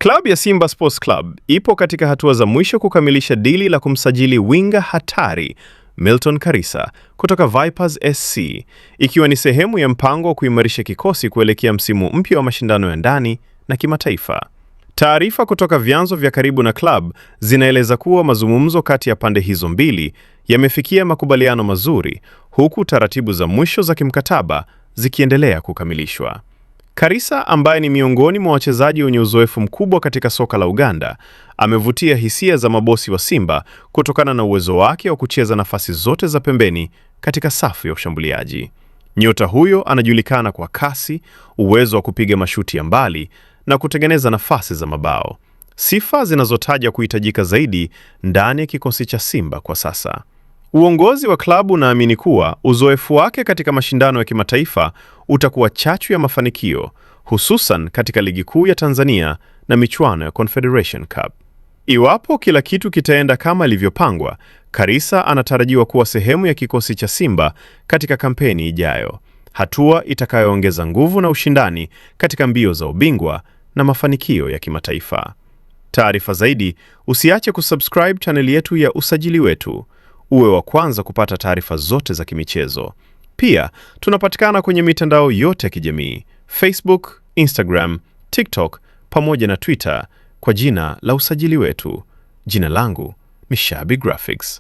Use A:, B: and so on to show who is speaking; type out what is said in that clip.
A: Klabu ya Simba Sports Club ipo katika hatua za mwisho kukamilisha dili la kumsajili winga hatari Milton Karisa kutoka Vipers SC, ikiwa ni sehemu ya mpango wa kuimarisha kikosi kuelekea msimu mpya wa mashindano ya ndani na kimataifa. Taarifa kutoka vyanzo vya karibu na club zinaeleza kuwa mazungumzo kati ya pande hizo mbili yamefikia makubaliano mazuri, huku taratibu za mwisho za kimkataba zikiendelea kukamilishwa. Karisa, ambaye ni miongoni mwa wachezaji wenye uzoefu mkubwa katika soka la Uganda, amevutia hisia za mabosi wa Simba kutokana na uwezo wake wa kucheza nafasi zote za pembeni katika safu ya ushambuliaji. Nyota huyo anajulikana kwa kasi, uwezo wa kupiga mashuti ya mbali na kutengeneza nafasi za mabao, sifa zinazotaja kuhitajika zaidi ndani ya kikosi cha Simba kwa sasa. Uongozi wa klabu unaamini kuwa uzoefu wake katika mashindano ya kimataifa utakuwa chachu ya mafanikio, hususan katika ligi kuu ya Tanzania na michuano ya Confederation Cup. Iwapo kila kitu kitaenda kama ilivyopangwa, Karisa anatarajiwa kuwa sehemu ya kikosi cha Simba katika kampeni ijayo, hatua itakayoongeza nguvu na ushindani katika mbio za ubingwa na mafanikio ya kimataifa. Taarifa zaidi, usiache kusubscribe channel yetu ya Usajili Wetu, uwe wa kwanza kupata taarifa zote za kimichezo. Pia, tunapatikana kwenye mitandao yote ya kijamii: Facebook, Instagram, TikTok pamoja na Twitter kwa jina la Usajili Wetu. Jina langu ni Shabi Graphics.